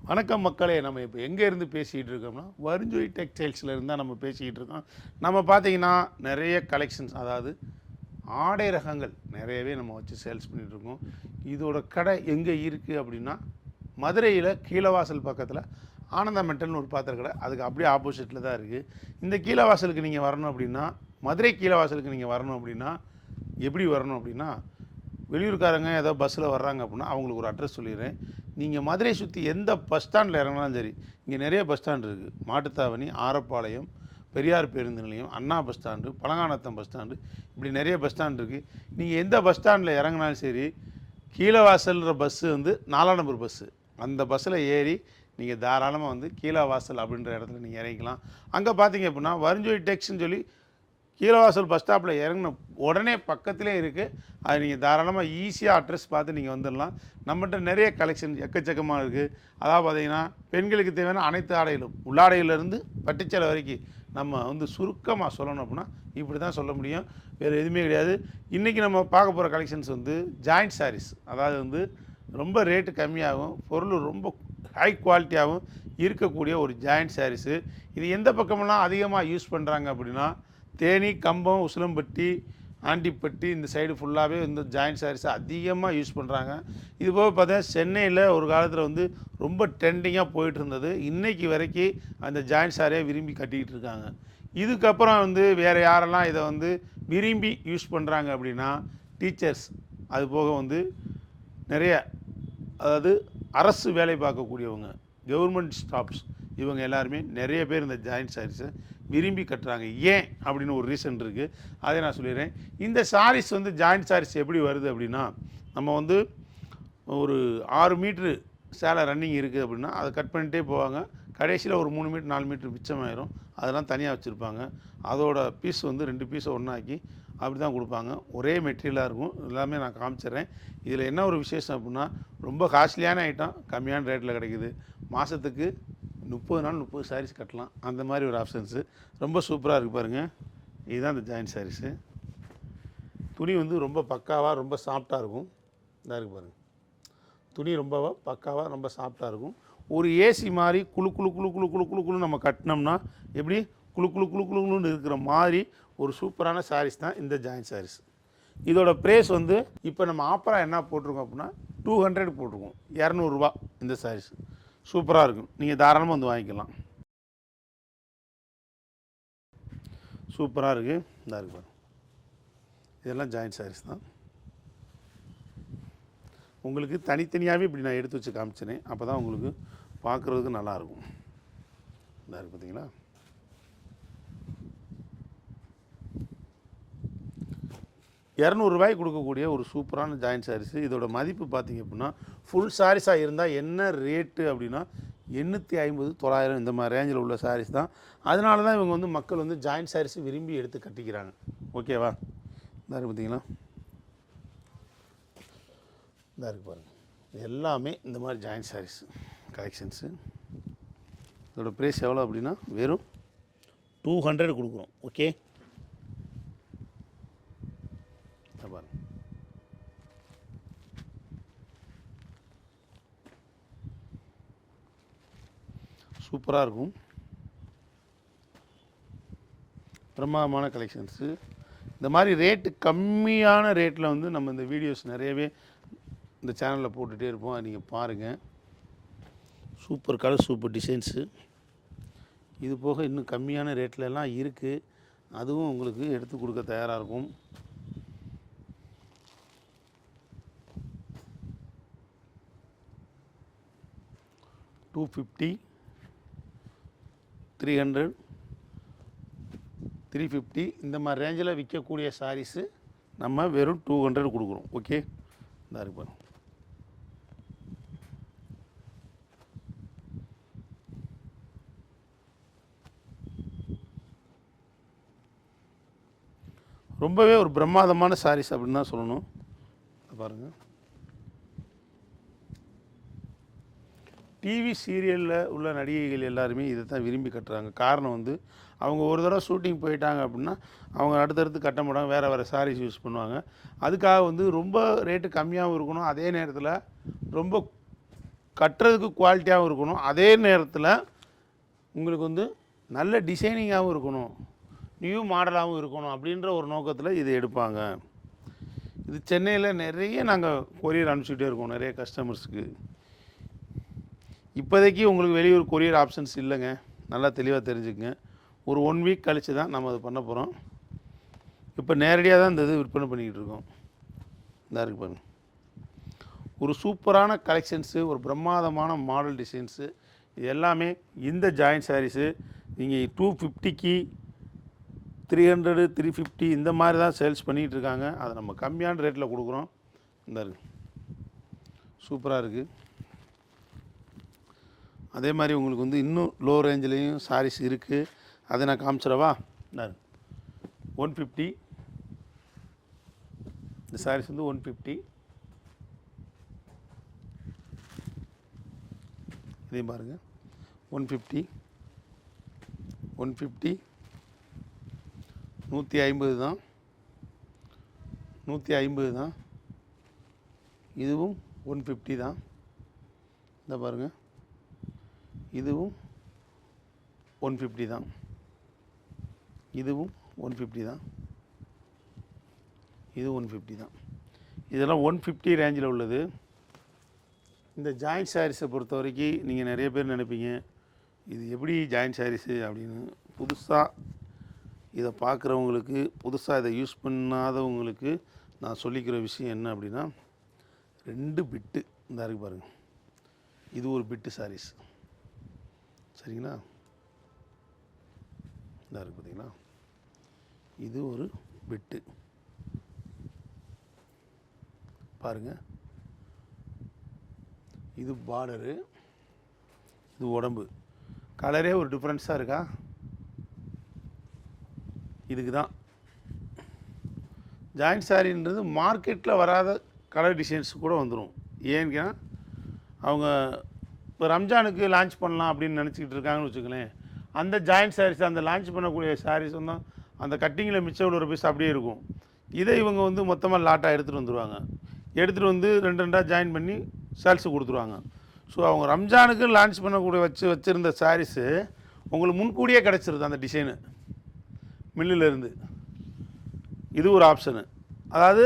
வணக்கம் மக்களே. நம்ம இப்போ எங்கேருந்து பேசிகிட்டு இருக்கோம்னா வருஞ்சொலி டெக்ஸ்டைல்ஸில் இருந்தால் நம்ம பேசிக்கிட்டு இருக்கோம். நம்ம பார்த்தீங்கன்னா நிறைய கலெக்ஷன்ஸ், அதாவது ஆடை ரகங்கள் நிறையவே நம்ம வச்சு சேல்ஸ் பண்ணிகிட்ருக்கோம். இதோட கடை எங்கே இருக்குது அப்படின்னா மதுரையில் கீழவாசல் பக்கத்தில் ஆனந்தா மெட்டல்னு ஒரு பாத்திர கடை, அதுக்கு அப்படியே ஆப்போசிட்டில் தான் இருக்குது. இந்த கீழவாசலுக்கு நீங்கள் வரணும் அப்படின்னா, மதுரை கீழவாசலுக்கு நீங்கள் வரணும் அப்படின்னா எப்படி வரணும் அப்படின்னா, வெளியூர்காரங்க ஏதோ பஸ்ஸில் வர்றாங்க அப்படின்னா அவங்களுக்கு ஒரு அட்ரஸ் சொல்லிடுறேன். நீங்கள் மதுரை சுற்றி எந்த பஸ் ஸ்டாண்டில் இறங்கினாலும் சரி, இங்கே நிறைய பஸ் ஸ்டாண்ட் இருக்குது. மாட்டுத்தாவணி, ஆரப்பாளையம், பெரியார் பேருந்து நிலையம், Anna bus stand, Palanganatham bus stand, இப்படி நிறைய பஸ் ஸ்டாண்ட் இருக்குது. நீங்கள் எந்த பஸ் ஸ்டாண்டில் இறங்கினாலும் சரி, கீழவாசல்ன்ற பஸ்ஸு வந்து 4ஆம் நம்பர் பஸ்ஸு, அந்த பஸ்ஸில் ஏறி நீங்கள் தாராளமாக வந்து கீழவாசல் அப்படின்ற இடத்துல நீங்கள் இறங்கிக்கலாம். அங்கே பார்த்தீங்க அப்படின்னா வருஞ்சொலி டெக்ஸ்ன்னு சொல்லி கீழவாசல் பஸ் ஸ்டாப்பில் இறங்கின உடனே பக்கத்திலே இருக்குது. அது நீங்கள் தாராளமாக ஈஸியாக அட்ரஸ் பார்த்து நீங்கள் வந்துடலாம். நம்மகிட்ட நிறைய கலெக்ஷன் எக்கச்சக்கமாக இருக்குது. அதாவது பார்த்திங்கன்னா பெண்களுக்கு தேவையான அனைத்து ஆடைகளும், உள்ளாடையிலேருந்து பட்டுச்சேலை வரைக்கும் நம்ம வந்து சுருக்கமாக சொல்லணும் அப்படின்னா இப்படி தான் சொல்ல முடியும், வேறு எதுவுமே கிடையாது. இன்றைக்கி நம்ம பார்க்க போகிற கலெக்ஷன்ஸ் வந்து ஜாயிண்ட் சாரீஸ். அதாவது வந்து ரொம்ப ரேட்டு கம்மியாகவும் பொருள் ரொம்ப ஹை குவாலிட்டியாகவும் இருக்கக்கூடிய ஒரு ஜாயிண்ட் சாரீஸு. இது எந்த பக்கமெல்லாம் அதிகமாக யூஸ் பண்ணுறாங்க அப்படின்னா தேனி, கம்பம், உசிலம்பட்டி, ஆண்டிப்பட்டி, இந்த சைடு ஃபுல்லாகவே இந்த ஜாயிண்ட் சாரீஸை அதிகமாக யூஸ் பண்ணுறாங்க. இது போக பார்த்தா சென்னையில் ஒரு காலத்தில் வந்து ரொம்ப ட்ரெண்டிங்காக போயிட்டு இருந்தது. இன்றைக்கி வரைக்கும் அந்த ஜாயிண்ட் சாரியை விரும்பி கட்டிக்கிட்டு இருக்காங்க. இதுக்கப்புறம் வந்து வேறு யாரெல்லாம் இதை வந்து விரும்பி யூஸ் பண்ணுறாங்க அப்படின்னா டீச்சர்ஸ், அது போக வந்து நிறைய, அதாவது அரசு வேலை பார்க்கக்கூடியவங்க, கவர்மெண்ட் ஸ்டாஃப்ஸ், இவங்க எல்லாருமே நிறைய பேர் இந்த ஜாயிண்ட் சாரீஸை விரும்பி கட்டுறாங்க. ஏன் அப்படின்னு ஒரு ரீசன் இருக்குது, அதை நான் சொல்லிடுறேன். இந்த சாரீஸ் வந்து ஜாயிண்ட் சாரீஸ் எப்படி வருது அப்படின்னா, நம்ம வந்து ஒரு 6 மீட்ரு சேலை ரன்னிங் இருக்குது அப்படின்னா அதை கட் பண்ணிகிட்டே போவாங்க. கடைசியில் ஒரு 3 மீட்டர் 4 மீட்டர் மிச்சமாயிரும். அதெல்லாம் தனியாக வச்சுருப்பாங்க. அதோட பீஸ் வந்து 2 பீஸை ஒன்றாக்கி அப்படி தான் கொடுப்பாங்க. ஒரே மெட்டீரியலாக இருக்கும். எல்லாமே நான் காமிச்சிட்றேன். இதில் என்ன ஒரு விசேஷம் அப்படின்னா, ரொம்ப காஸ்ட்லியான ஐட்டம் கம்மியான ரேட்டில் கிடைக்குது. மாதத்துக்கு 30 நாள் 30 சாரீஸ் கட்டலாம். அந்த மாதிரி ஒரு ஆப்ஷன்ஸு ரொம்ப சூப்பராக இருக்குது பாருங்கள். இதுதான் இந்த ஜாயிண்ட் சாரீஸு. துணி வந்து ரொம்ப பக்காவாக ரொம்ப சாஃப்டாக இருக்கும். இதாக இருக்குது பாருங்கள். துணி ரொம்ப பக்காவாக ரொம்ப சாஃப்டாக இருக்கும். ஒரு ஏசி மாதிரி குழு குழு குழு குழு குழு குழு குழு நம்ம கட்டினோம்னா எப்படி குழு குழு குழு குழுன்னு இருக்கிற மாதிரி ஒரு சூப்பரான சாரீஸ் தான் இந்த ஜாயிண்ட் சாரீஸ். இதோட ப்ரைஸ் வந்து இப்போ நம்ம ஆஃபராக என்ன போட்டிருக்கோம் அப்படின்னா 200 போட்டிருக்கோம். 200 ரூபா இந்த சாரீஸ். சூப்பராக இருக்கும். நீங்கள் தாராளமாக வந்து வாங்கிக்கலாம். சூப்பராக இருக்குது. இதாக இருக்கு பாருங்கள். இதெல்லாம் ஜாயிண்ட் சாரீஸ் தான். உங்களுக்கு தனித்தனியாகவே இப்படி நான் எடுத்து வச்சு காமிச்சினேன். அப்போ தான் உங்களுக்கு பார்க்குறதுக்கு நல்லாயிருக்கும். இதாக இருக்குது பார்த்தீங்களா. ₹200 கொடுக்கக்கூடிய ஒரு சூப்பரான ஜாயிண்ட் சாரீஸு. இதோட மதிப்பு பார்த்திங்க அப்படின்னா ஃபுல் சாரீஸாக இருந்தால் என்ன ரேட்டு அப்படின்னா 850, 900 இந்த மாதிரி ரேஞ்சில் உள்ள சாரீஸ் தான். அதனால தான் இவங்க வந்து மக்கள் வந்து ஜாயிண்ட் சாரீஸு விரும்பி எடுத்து கட்டிக்கிறாங்க. ஓகேவா. இதாக இருக்குது பார்த்தீங்களா. இதாக இருக்குது பாருங்கள். எல்லாமே இந்த மாதிரி ஜாயிண்ட் சாரீஸ் கலெக்ஷன்ஸு. இதோட ப்ரைஸ் எவ்வளோ அப்படின்னா வெறும் 200 கொடுக்குறோம். ஓகே. பாருங்கள். சூப்பராக இருக்கும். பிரமாதமான கலெக்ஷன்ஸு. இந்த மாதிரி ரேட்டு கம்மியான ரேட்டில் வந்து நம்ம இந்த வீடியோஸ் நிறையவே இந்த சேனலில் போட்டுகிட்டே இருப்போம். அதை நீங்கள் பாருங்கள். Super colour, super designs. இது போக இன்னும் கம்மியான ரேட்லலாம் இருக்குது. அதுவும் உங்களுக்கு எடுத்து கொடுக்க தயாராக இருக்கும். $250, $300, $350 இந்த மாதிரி ரேஞ்சில் விற்கக்கூடிய சாரீஸு நம்ம வெறும் 200 கொடுக்குறோம். ஓகே. இந்த இருப்பாங்க. ரொம்பவே ஒரு பிரமாதமான சாரீஸ் அப்படின்னு தான் சொல்லணும். பாருங்கள். டிவி சீரியலில் உள்ள நடிகைகள் எல்லாருமே இதை தான் விரும்பி கட்டுறாங்க. காரணம் வந்து அவங்க ஒரு தடவை ஷூட்டிங் போயிட்டாங்க அப்படின்னா அவங்க அடுத்தடுத்து கட்ட மாட்டாங்க, வேறு வேறு சாரீஸ் யூஸ் பண்ணுவாங்க. அதுக்காக வந்து ரொம்ப ரேட்டு கம்மியாகவும் இருக்கணும், அதே நேரத்தில் ரொம்ப கட்டுறதுக்கு குவாலிட்டியாகவும் இருக்கணும், அதே நேரத்தில் உங்களுக்கு வந்து நல்ல டிசைனிங்காகவும் இருக்கணும், நியூ மாடலாகவும் இருக்கணும் அப்படின்ற ஒரு நோக்கத்தில் இது எடுப்பாங்க. இது சென்னையில் நிறைய நாங்கள் கொரியர் அனுப்பிச்சிக்கிட்டே இருக்கோம் நிறைய கஸ்டமர்ஸுக்கு. இப்போதைக்கு உங்களுக்கு வெளியூர் கொரியர் ஆப்ஷன்ஸ் இல்லைங்க, நல்லா தெளிவாக தெரிஞ்சுக்கங்க. ஒரு 1 வீக் கழித்து தான் நம்ம அதை பண்ண போகிறோம். இப்போ நேரடியாக தான் இந்த இது விற்பனை பண்ணிக்கிட்டு இருக்கோம். இந்த இருக்கு பாருங்க, ஒரு சூப்பரான கலெக்ஷன்ஸு, ஒரு பிரம்மாதமான மாடல் டிசைன்ஸு, இது எல்லாமே இந்த ஜாயின்ட் சாரீஸு நீங்கள் 250க்கு 300 350 இந்த மாதிரி தான் சேல்ஸ் பண்ணிகிட்டு இருக்காங்க. அதை நம்ம கம்மியான ரேட்டில் கொடுக்குறோம். இந்த இருக்கு சூப்பராக இருக்குது. அதே மாதிரி உங்களுக்கு வந்து இன்னும் லோ ரேஞ்சிலையும் சாரீஸ் இருக்குது, அதை நான் காமிச்சிடவா? இந்த 150, இந்த சாரீஸ் வந்து 150. இதையும் பாருங்கள், 150 150 150 தான், 150 தான். இதுவும் 150 தான். இந்த பாருங்கள், இதுவும் 150 தான், இதுவும் 150 தான், இது 150 தான். இதெல்லாம் 150 ரேஞ்சில் உள்ளது. இந்த ஜாயிண்ட் சாரீஸை பொறுத்த வரைக்கும் நீங்கள் நிறைய பேர் நினைப்பீங்க, இது எப்படி ஜாயிண்ட் சாரீஸு அப்படின்னு. புதுசாக இதை பார்க்குறவங்களுக்கு, புதுசாக இதை யூஸ் பண்ணாதவங்களுக்கு நான் சொல்லிக்கிற விஷயம் என்ன அப்படின்னா, 2 பிட்டு இந்த இருக்கு பாருங்கள், இது ஒரு பிட்டு சாரீஸ், சரிங்களா? இந்த இருக்கு பார்த்தீங்களா, இது ஒரு பிட்டு பாருங்கள். இது பார்டரு, இது உடம்பு. கலரே ஒரு டிஃப்ரென்ஸாக இருக்கா? இதுக்கு தான் ஜாயிண்ட் சாரின்றது மார்க்கெட்டில் வராத கலர் டிசைன்ஸ் கூட வந்துடும். ஏன்னா அவங்க இப்போ ரம்ஜானுக்கு லான்ச் பண்ணலாம் அப்படின்னு நினச்சிக்கிட்டு இருக்காங்கன்னு வச்சுக்கலேன், அந்த ஜாயிண்ட் சாரீஸ், அந்த லான்ச் பண்ணக்கூடிய சாரீஸ் வந்து அந்த கட்டிங்கில் மிச்சம் உள்ள பீஸ் அப்படியே இருக்கும். இதை இவங்க வந்து மொத்தமாக லாட்டாக எடுத்துகிட்டு வந்துடுவாங்க. எடுத்துகிட்டு வந்து 2 ஜாயின் பண்ணி சேல்ஸு கொடுத்துருவாங்க. ஸோ அவங்க ரம்ஜானுக்கு லான்ச் பண்ணக்கூடிய வச்சுருந்த சாரீஸு உங்களுக்கு முன்கூடியே கிடச்சிருது அந்த டிசைனு மில்லிலேருந்து. இது ஒரு ஆப்ஷனு. அதாவது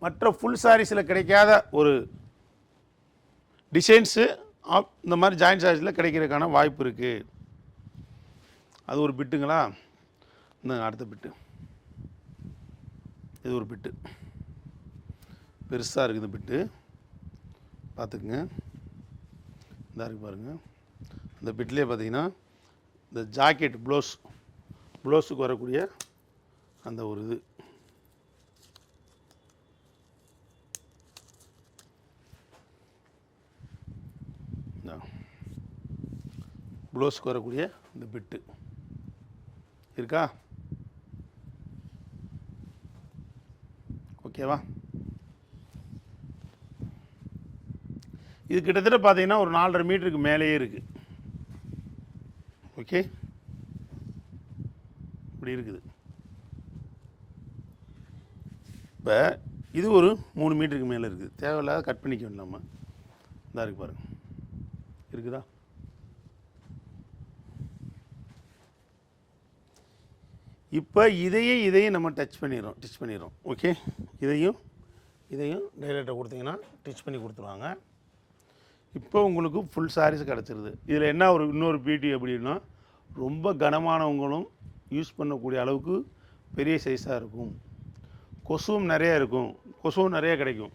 மற்ற ஃபுல் சாரீஸில் கிடைக்காத ஒரு டிசைன்ஸு இந்த மாதிரி ஜாயிண்ட் சாரீஸில் கிடைக்கிறதுக்கான வாய்ப்பு இருக்குது. அது ஒரு பிட்டுங்களா? இந்த அடுத்த பிட்டு, இது ஒரு பிட்டு பெருசாக இருக்குது. பிட்டு பார்த்துக்குங்க, இந்த இருக்கு பாருங்கள். இந்த பிட்லேயே பார்த்தீங்கன்னா இந்த ஜாக்கெட் ப்ளவுஸுக்கு வரக்கூடிய அந்த ஒரு இது, ப்ளவுஸுக்கு வரக்கூடிய இந்த பிட்டு இருக்கா? ஓகேவா? இது கிட்டத்தட்ட பார்த்தீங்கன்னா ஒரு 4.5 மீட்டருக்கு மேலேயே இருக்குது. ஓகே, இப்படி இருக்குது. இப்போ இது ஒரு 3 மீட்டருக்கு மேலே இருக்குது. தேவையில்லாத கட் பண்ணிக்க வேண்டாம். நம்ம இதாக இருக்குது பாருங்கள், இருக்குதா? இப்போ இதையும் நம்ம டச் பண்ணிடுறோம். ஓகே, இதையும் டைரக்டாக கொடுத்தீங்கன்னா டிச் பண்ணி கொடுத்துருவாங்க. இப்போ உங்களுக்கு ஃபுல் சாரீஸ் கிடச்சிருது. இதில் என்ன இன்னொரு பியூட்டி அப்படின்னா, ரொம்ப கனமானவங்களும் யூஸ் பண்ணக்கூடிய அளவுக்கு பெரிய சைஸாக இருக்கும். கொசுவும் நிறையா இருக்கும், கொசுவும் நிறையா கிடைக்கும்.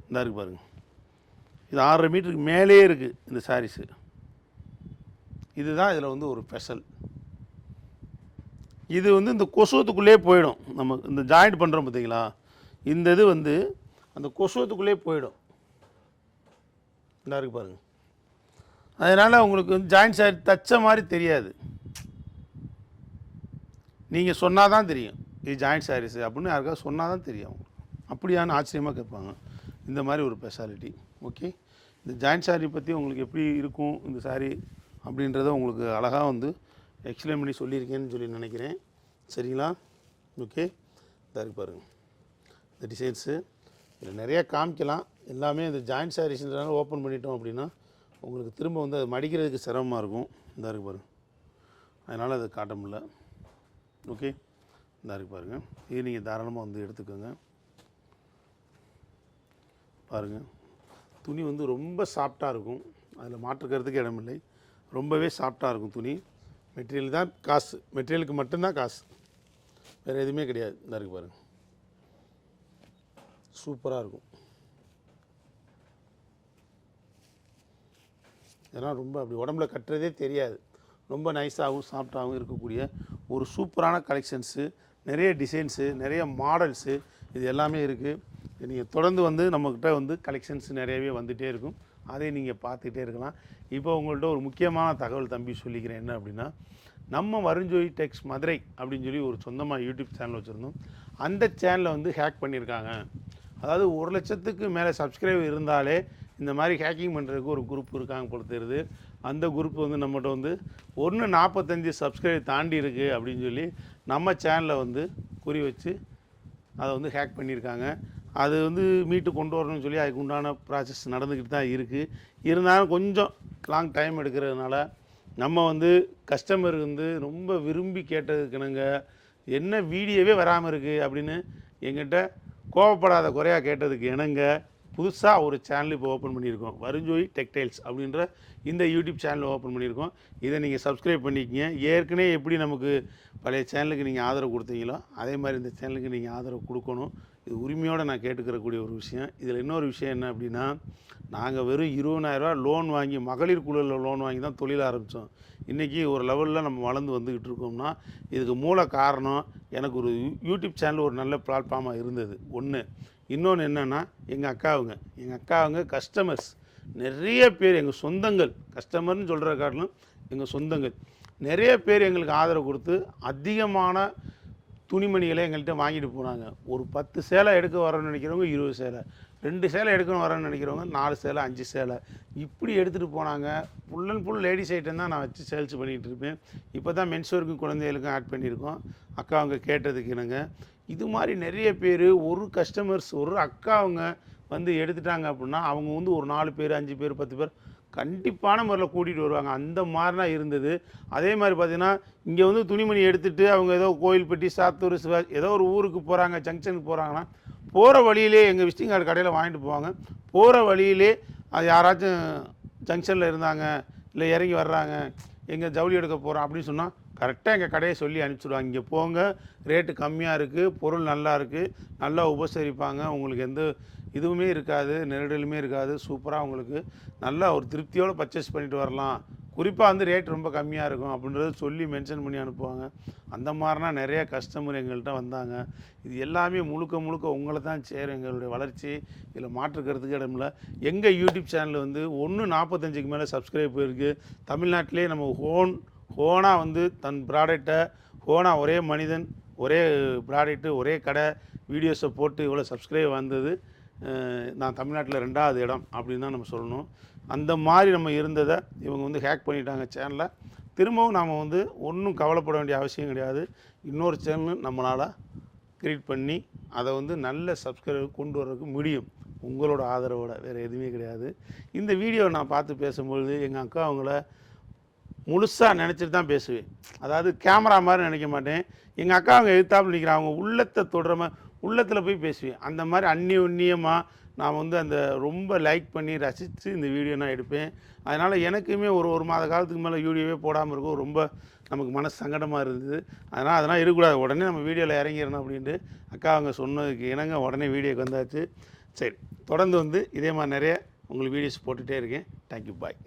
இந்த இருக்குது பாருங்கள், இது 6.5 மீட்டருக்கு மேலே இருக்குது இந்த சாரீஸு. இதுதான் இதில் வந்து ஒரு ஸ்பெஷல். இது வந்து இந்த கொசுவத்துக்குள்ளே போயிடும். நம்ம இந்த ஜாயிண்ட் பண்ணுறோம் பார்த்தீங்களா, இந்த இது வந்து அந்த கொசுவத்துக்குள்ளே போயிடும். இந்த இருக்குது பாருங்கள். அதனால் உங்களுக்கு வந்து ஜாயிண்ட் சாரி தச்ச மாதிரி தெரியாது. நீங்கள் சொன்னால் தான் தெரியும் இது ஜாயிண்ட் சாரீஸு அப்படின்னு, யாருக்காவது சொன்னால் தான் தெரியும். அப்படியான ஆச்சரியமாக கேட்பாங்க. இந்த மாதிரி ஒரு ஸ்பெஷாலிட்டி. ஓகே, இந்த ஜாயிண்ட் சாரி பற்றி உங்களுக்கு எப்படி இருக்கும் இந்த சாரி அப்படின்றத உங்களுக்கு அழகாக வந்து எக்ஸ்பிளைன் பண்ணி சொல்லியிருக்கேன்னு சொல்லி நினைக்கிறேன். சரிங்களா? ஓகே, இதாக இருக்கு பாருங்கள் இந்த டிசைன்ஸு. இதில் நிறைய காமிக்கலாம். எல்லாமே இந்த ஜாயின்ட் சாரீஸ்ன்றனால ஓப்பன் பண்ணிட்டோம் அப்படின்னா உங்களுக்கு திரும்ப வந்து அது மடிக்கிறதுக்கு சிரமமாக இருக்கும். இந்த இருக்கு பாருங்கள், அதனால் அதை காட்ட முடியல. ஓகே, இந்த இருக்கு பாருங்கள். இது நீங்கள் தாராளமாக வந்து எடுத்துக்கோங்க. பாருங்கள், துணி வந்து ரொம்ப சாஃப்டாக இருக்கும், அதில் மாற்றுக்கிறதுக்கு இடமில்லை. ரொம்பவே சாஃப்டாக இருக்கும் துணி. மெட்டீரியல் தான் காசு, மெட்டீரியலுக்கு மட்டும்தான் காசு, வேறு எதுவுமே கிடையாது. இந்த இருக்கு பாருங்கள், சூப்பராக இருக்கும். ஏன்னா ரொம்ப அப்படி உடம்புல கட்டுறதே தெரியாது. ரொம்ப நைஸாகவும் சாஃப்டாகவும் இருக்கக்கூடிய ஒரு சூப்பரான கலெக்ஷன்ஸு, நிறைய டிசைன்ஸு, நிறைய மாடல்ஸு, இது எல்லாமே இருக்குது. நீங்கள் தொடர்ந்து வந்து நம்மக்கிட்ட வந்து கலெக்ஷன்ஸ் நிறையவே வந்துகிட்டே இருக்கும். அதை நீங்கள் பார்த்துக்கிட்டே இருக்கலாம். இப்போ உங்கள்கிட்ட ஒரு முக்கியமான தகவல் தம்பி சொல்லிக்கிறேன். என்ன அப்படின்னா, நம்ம வருஞ்சோய் டெக்ஸ் மதுரை அப்படின்னு சொல்லி ஒரு சொந்தமாக யூடியூப் சேனல் வச்சுருந்தோம். அந்த சேனலை வந்து ஹேக் பண்ணியிருக்காங்க. அதாவது 1 லட்சத்துக்கு மேலே சப்ஸ்கிரைபர் இருந்தாலே இந்த மாதிரி ஹேக்கிங் பண்ணுறதுக்கு ஒரு குரூப் இருக்காங்க போல தெரியுது. அந்த குரூப் வந்து நம்மகிட்ட வந்து 145 சப்ஸ்கிரைபர் தாண்டி இருக்குது அப்படின்னு சொல்லி நம்ம சேனலில் வந்து குறி வச்சு அதை வந்து ஹேக் பண்ணியிருக்காங்க. அது வந்து மீட்டு கொண்டு வரணும்னு சொல்லி அதுக்கு உண்டான ப்ராசஸ் நடந்துக்கிட்டு தான் இருக்குது. இருந்தாலும் கொஞ்சம் லாங் டைம் எடுக்கிறதுனால நம்ம வந்து கஸ்டமர் வந்து ரொம்ப விரும்பி கேட்டதுக்குனுங்க என்ன வீடியோவே வராமல் இருக்குது அப்படின்னு எங்கிட்ட கோவப்படாத குறையாக கேட்டதுக்கு இணங்க புதுசாக ஒரு சேனல் இப்போ ஓப்பன் பண்ணியிருக்கோம். வருஞ்சோய் டெக்டைல்ஸ் அப்படின்ற இந்த யூடியூப் சேனல் ஓப்பன் பண்ணியிருக்கோம். இதை நீங்கள் சப்ஸ்கிரைப் பண்ணிக்கங்க. ஏற்கனவே எப்படி நமக்கு பழைய சேனலுக்கு நீங்கள் ஆதரவு கொடுத்தீங்களோ அதே மாதிரி இந்த சேனலுக்கு நீங்கள் ஆதரவு கொடுக்கணும். இது உரிமையோடு நான் கேட்டுக்கிறக்கூடிய ஒரு விஷயம். இதில் இன்னொரு விஷயம் என்ன அப்படின்னா, நாங்கள் வெறும் 20,000 லோன் வாங்கி மகளிர் குழுவில் லோன் வாங்கி தான் தொழில் ஆரம்பித்தோம். இன்றைக்கி ஒரு லெவலில் நம்ம வளர்ந்து வந்துக்கிட்டு இருக்கோம்னா இதுக்கு மூல காரணம் எனக்கு ஒரு யூடியூப் சேனல் ஒரு நல்ல பிளாட்ஃபார்மாக இருந்தது ஒன்று. இன்னொன்று என்னென்னா, எங்கள் அக்காவுங்க கஸ்டமர்ஸ் நிறைய பேர், எங்கள் சொந்தங்கள், கஸ்டமர்னு சொல்கிற காட்டிலும் எங்கள் சொந்தங்கள் நிறைய பேர் எங்களுக்கு ஆதரவு கொடுத்து அதிகமான துணிமணிகளை எங்கள்கிட்ட வாங்கிட்டு போனாங்க. ஒரு 10 சேலை எடுக்க வரணும்னு நினைக்கிறவங்க 20 சேலை, 2 சேலை எடுக்கணும் வரணும்னு நினைக்கிறவங்க 4 சேலை 5 சேலை இப்படி எடுத்துகிட்டு போனாங்க. Full and full ladies item தான் நான் வச்சு சேல்ஸ் பண்ணிகிட்டு இருப்பேன். இப்போ தான் மென்ஸ்வேருக்கும் குழந்தைகளுக்கும் ஆட் பண்ணியிருக்கோம். அக்கா அவங்க கேட்டதுக்கு என்னங்க, இது மாதிரி நிறைய பேர் ஒரு கஸ்டமர்ஸ் ஒரு அக்கா அவங்க வந்து எடுத்துட்டாங்க அப்படின்னா அவங்க வந்து ஒரு 4 பேர் 5 பேர் 10 பேர் கண்டிப்பான முறையில் கூட்டிகிட்டு வருவாங்க. அந்த மாதிரி தான் இருந்தது. அதே மாதிரி பார்த்திங்கன்னா, இங்கே வந்து துணிமணி எடுத்துகிட்டு அவங்க ஏதோ கோயில்பட்டி, சாத்தூர், ஏதோ ஒரு ஊருக்கு போகிறாங்க, ஜங்ஷனுக்கு போகிறாங்கன்னா போகிற வழியிலே எங்கள் விசிட்டிங் கார்டு கடையில் வாங்கிட்டு போவாங்க. போகிற வழியிலே அது யாராச்சும் ஜங்ஷனில் இருந்தாங்க இல்லை இறங்கி வர்றாங்க, எங்கள் ஜவுளி எடுக்க போகிறோம் அப்படின்னு சொன்னால் கரெக்டாக எங்கள் கடையை சொல்லி அனுப்பிச்சிடுவாங்க. இங்கே போங்க, ரேட்டு கம்மியாக இருக்குது, பொருள் நல்லா இருக்குது, நல்லா உபசரிப்பாங்க, உங்களுக்கு எந்த இதுவுமே இருக்காது, நெருடலுமே இருக்காது, சூப்பராக உங்களுக்கு நல்லா ஒரு திருப்தியோடு பர்ச்சேஸ் பண்ணிட்டு வரலாம், குறிப்பாக வந்து ரேட் ரொம்ப கம்மியாக இருக்கும் அப்படின்றத சொல்லி மென்ஷன் பண்ணி அனுப்புவாங்க. அந்த மாதிரினா நிறைய கஸ்டமர் எங்கள்கிட்ட வந்தாங்க. இது எல்லாமே முழுக்க முழுக்க உங்களை தான் சேரும். எங்களுடைய வளர்ச்சி இதில் மாற்றுக்கிறதுக்கு இடமில்ல. எங்கள் யூடியூப் சேனல் வந்து 145க்கு மேலே சப்ஸ்கிரைப் இருக்குது. தமிழ்நாட்டிலே நம்ம ஹோனாக வந்து தன் ப்ராடக்டை ஹோனாக ஒரே மனிதன் ஒரே ப்ராடக்ட்டு ஒரே கடை வீடியோஸை போட்டு இவ்வளோ சப்ஸ்கிரைப் வந்தது நான் தமிழ்நாட்டில் 2வது இடம் அப்படின்னு தான் நம்ம சொல்லணும். அந்த மாதிரி நம்ம இருந்ததை இவங்க வந்து ஹேக் பண்ணிட்டாங்க சேனலை. திரும்பவும் நாம் வந்து ஒன்றும் கவலைப்பட வேண்டிய அவசியம் கிடையாது. இன்னொரு சேனல் நம்மளால் க்ரியேட் பண்ணி அதை வந்து நல்ல சப்ஸ்கிரைபர் கொண்டு வர்றதுக்கு முடியும், உங்களோட ஆதரவோட, வேறு எதுவுமே கிடையாது. இந்த வீடியோவை நான் பார்த்து பேசும்பொழுது எங்கள் அக்கா அவங்கள முழுசாக நினச்சிட்டு தான் பேசுவேன். அதாவது கேமரா மாதிரி நினைக்க மாட்டேன். எங்கள் அக்கா அவங்க எதிர்த்தாப்புல நிற்கிறேன், அவங்க உள்ளத்தை தொடுற மாதிரி உள்ளத்தில் போய் பேசுவேன். அந்த மாதிரி அந்நியமாக நான் வந்து அந்த ரொம்ப லைக் பண்ணி ரசித்து இந்த வீடியோ நான் எடுப்பேன். அதனால் எனக்குமே ஒரு மாத காலத்துக்கு மேலே வீடியோவே போடாமல் இருக்கும், ரொம்ப நமக்கு மனசு சங்கடமாக இருந்தது. அதெல்லாம் இருக்கக்கூடாது, உடனே நம்ம வீடியோவில் இறங்கிடணும் அப்படின்ட்டு அக்கா அவங்க சொன்னதுக்கு இணங்க உடனே வீடியோக்கு வந்தாச்சு. சரி, தொடர்ந்து வந்து இதே மாதிரி நிறைய உங்களுக்கு வீடியோஸ் போட்டுகிட்டே இருக்கேன். தேங்க்யூ, பாய்.